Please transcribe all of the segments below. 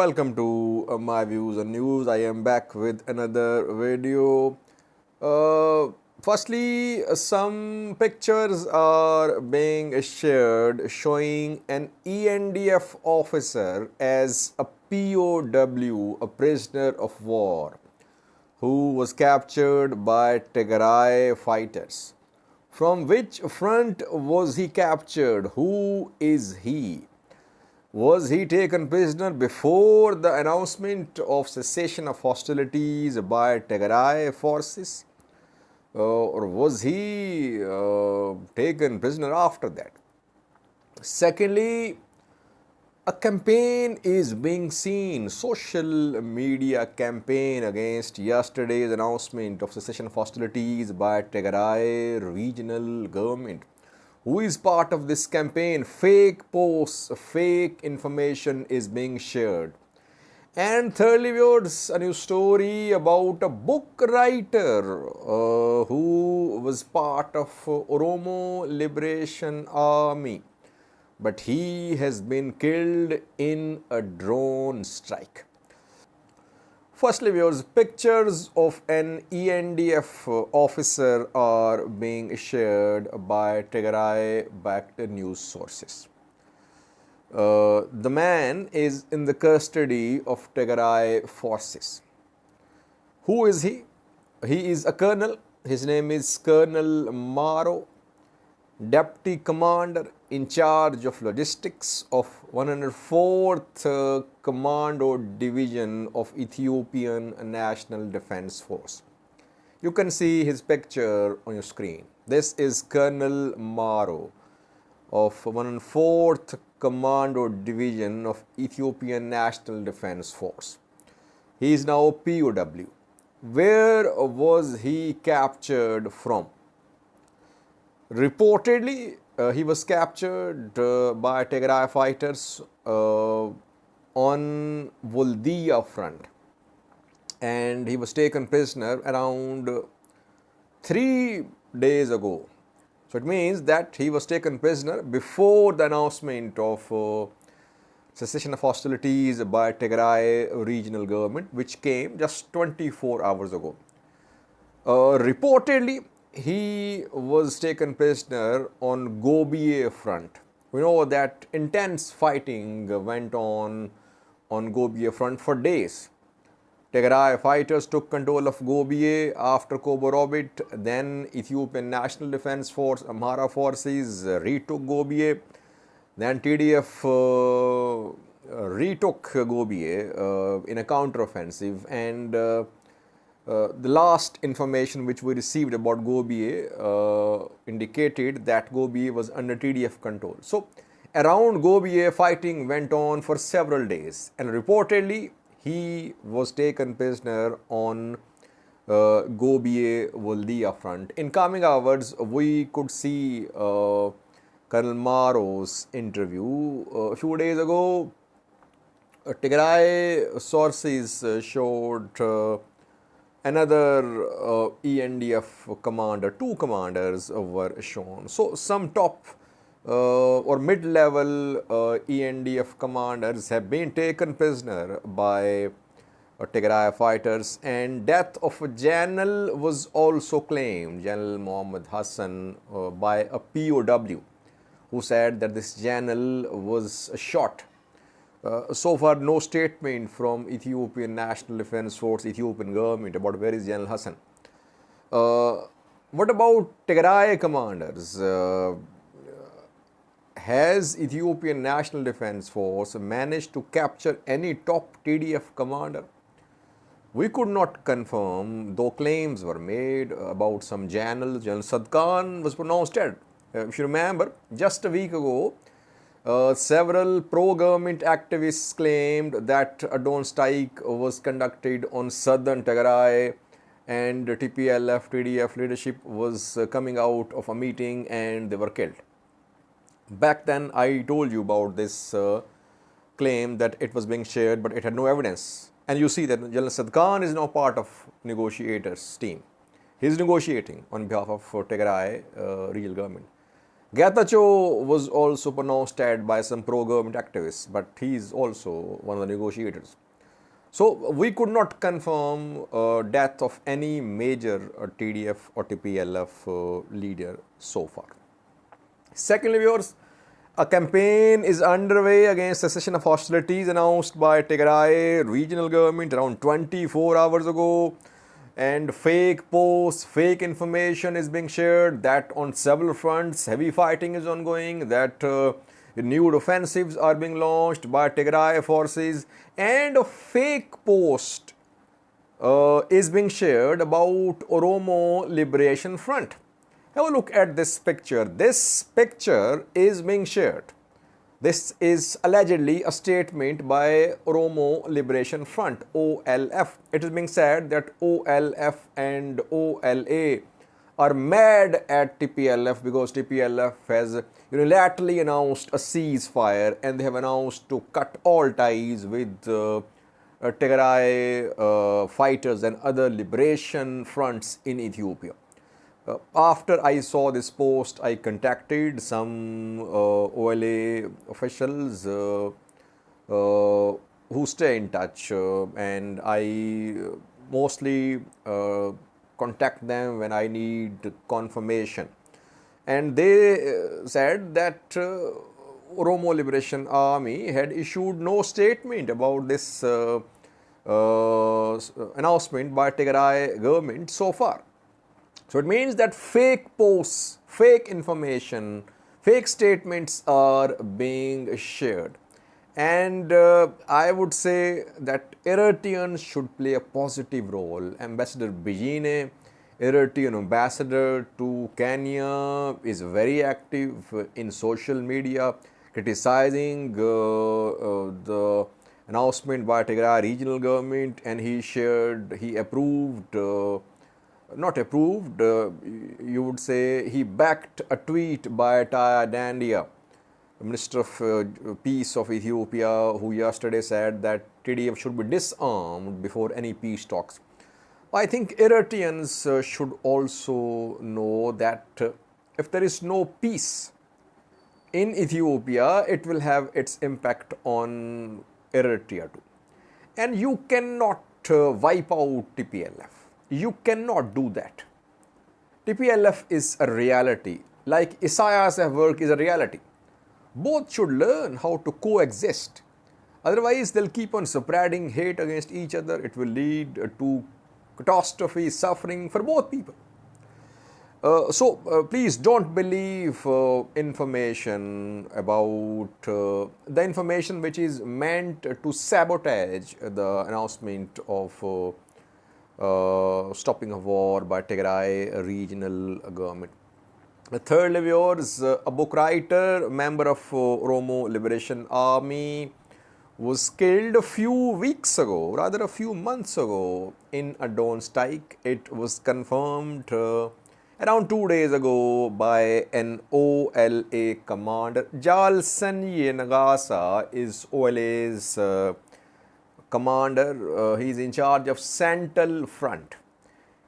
welcome to my views and news. I am back with another video. Firstly, some pictures are being shared showing an ENDF officer as a POW, a prisoner of war, who was captured by Tigray fighters. From which front was he captured? Who is he? Was he taken prisoner before the announcement of cessation of hostilities by Tigray forces? Or was he taken prisoner after that? Secondly, a campaign is being seen, social media campaign against yesterday's announcement of cessation of hostilities by Tigray regional government. Who is part of this campaign? Fake posts, fake information is being shared. And thirdly, viewers, a new story about a book writer who was part of Oromo Liberation Army, but he has been killed in a drone strike. Firstly, viewers, pictures of an ENDF officer are being shared by Tigray-backed news sources. The man is in the custody of Tigray forces. Who is he? He is a colonel. His name is Colonel Maro, Deputy Commander in charge of logistics of 104th Commando Division of Ethiopian National Defense Force. You can see his picture on your screen. This is Colonel Maro of 104th Commando Division of Ethiopian National Defense Force. He is now POW. Where was he captured from? Reportedly, he was captured by Tigray fighters on Woldia front, and he was taken prisoner around 3 days ago. So it means that he was taken prisoner before the announcement of cessation of hostilities by Tigray regional government, which came just 24 hours ago. Reportedly, he was taken prisoner on Gobiye front. We know that intense fighting went on Gobiye front for days. Tigray fighters took control of Gobiye after Koborobit. Then Ethiopian National Defense Force, Amhara forces retook Gobiye. Then TDF retook Gobiye in a counteroffensive, and the last information which we received about Gobiye indicated that Gobiye was under TDF control. So around Gobiye, fighting went on for several days, and reportedly he was taken prisoner on Gobiye Woldia front. In coming hours, we could see Colonel Maro's interview. A few days ago, Tigray sources showed another ENDF commander, two commanders were shown. So some top or mid-level ENDF commanders have been taken prisoner by Tigray fighters, and death of a general was also claimed, General Mohammed Hassan, by a POW, who said that this general was shot. So far, no statement from Ethiopian National Defense Force, Ethiopian government about where is General Hassan. What about Tigray commanders? Has Ethiopian National Defense Force managed to capture any top TDF commander? We could not confirm, though claims were made about some general. General Sadkan was pronounced dead. If you remember, just a week ago, several pro-government activists claimed that a drone strike was conducted on southern Tigray, and TPLF, TDF leadership was coming out of a meeting and they were killed. Back then, I told you about this claim that it was being shared, but it had no evidence. And you see that General Sadkan is now part of negotiators' team. He is negotiating on behalf of Tigray regional government. Getachew was also pronounced dead by some pro-government activists, but he is also one of the negotiators. So we could not confirm death of any major TDF or TPLF leader so far. Secondly, viewers, a campaign is underway against cessation of hostilities announced by Tigray regional government around 24 hours ago. And fake posts, fake information is being shared that on several fronts heavy fighting is ongoing, that renewed offensives are being launched by Tigray forces, and a fake post is being shared about Oromo Liberation Front. Have a look at this picture. This picture is being shared. This is allegedly a statement by Oromo Liberation Front, OLF. It is being said that OLF and OLA are mad at TPLF because TPLF has unilaterally announced a ceasefire and they have announced to cut all ties with Tigray fighters and other liberation fronts in Ethiopia. After I saw this post, I contacted some OLA officials who stay in touch, and I mostly contact them when I need confirmation. And they said that Oromo Liberation Army had issued no statement about this announcement by Tigray government so far. So it means that fake posts, fake information, fake statements are being shared. And I would say that Eritreans should play a positive role. Ambassador Bijine, Eritrean ambassador to Kenya, is very active in social media, criticizing the announcement by Tigray regional government, and he approved, not approved, you would say he backed a tweet by Taya Dandia, Minister of Peace of Ethiopia, who yesterday said that TDF should be disarmed before any peace talks. I think Eritreans should also know that if there is no peace in Ethiopia, it will have its impact on Eritrea too. And you cannot wipe out TPLF. You cannot do that. TPLF is a reality, like Isaiah's work is a reality. Both should learn how to coexist. Otherwise, they'll keep on spreading hate against each other. It will lead to catastrophe, suffering for both people. So please don't believe information about the information which is meant to sabotage the announcement of stopping a war by Tigray regional government. Thirdly, viewers, a book writer, member of Oromo Liberation Army, was killed a few weeks ago, rather a few months ago, in a drone strike. It was confirmed around 2 days ago by an OLA commander. Jalsanye Nagasa is OLA's commander. He is in charge of Central Front.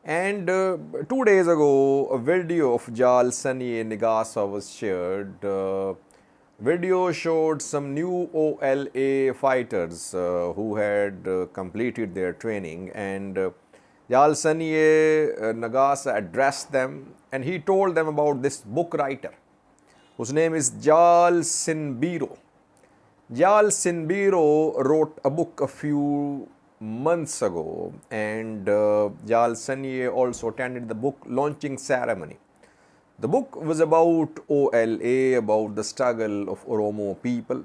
And 2 days ago, a video of Jalsanye Nagasa was shared. Video showed some new OLA fighters who had completed their training, and Jalsanye Nagasa addressed them, and he told them about this book writer whose name is Jal Sinbiro. Jal Sinbiro wrote a book a few months ago, and Jalsanye also attended the book launching ceremony. The book was about OLA, about the struggle of Oromo people.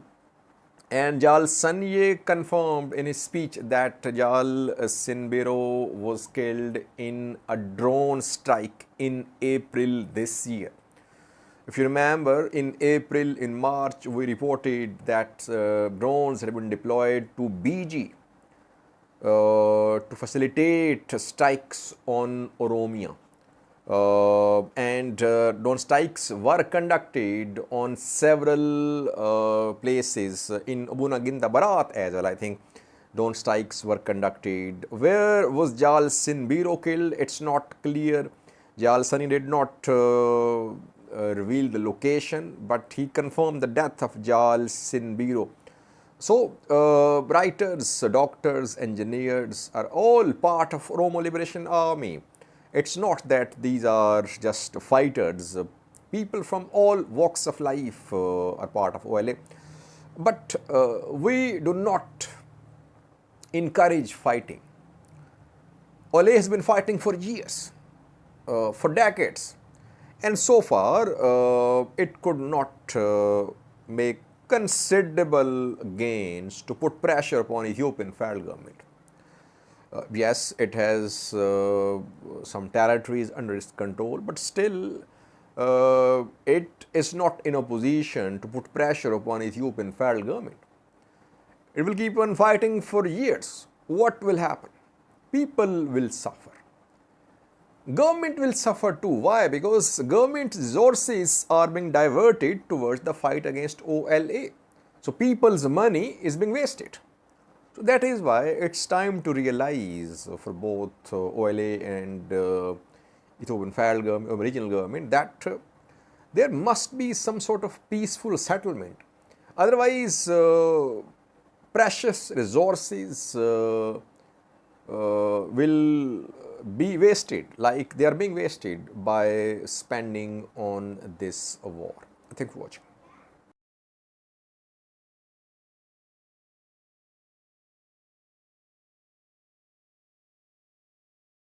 And Jalsanye confirmed in his speech that Jal Sinbiro was killed in a drone strike in April this year. If you remember, in April, in March, we reported that drones had been deployed to BG to facilitate strikes on Oromia. And drone strikes were conducted on several places in Abunaginda Barat as well. I think drone strikes were conducted. Where was Jal Sinbiro killed? It's not clear. Jalsanye did not reveal the location, but he confirmed the death of Jal Sinbiro. So, writers, doctors, engineers are all part of Oromo Liberation Army. It's not that these are just fighters. People from all walks of life are part of OLA. But we do not encourage fighting. OLA has been fighting for years, for decades. And so far, it could not make considerable gains to put pressure upon Ethiopian federal government. Yes, it has some territories under its control, but still it is not in a position to put pressure upon Ethiopian federal government. It will keep on fighting for years. What will happen? People will suffer. Government will suffer too. Why? Because government resources are being diverted towards the fight against OLA. So people's money is being wasted. So that is why it's time to realize for both OLA and Ethiopian federal government or regional government that there must be some sort of peaceful settlement. Otherwise, precious resources will be wasted, like they are being wasted by spending on this war. Thank you for watching.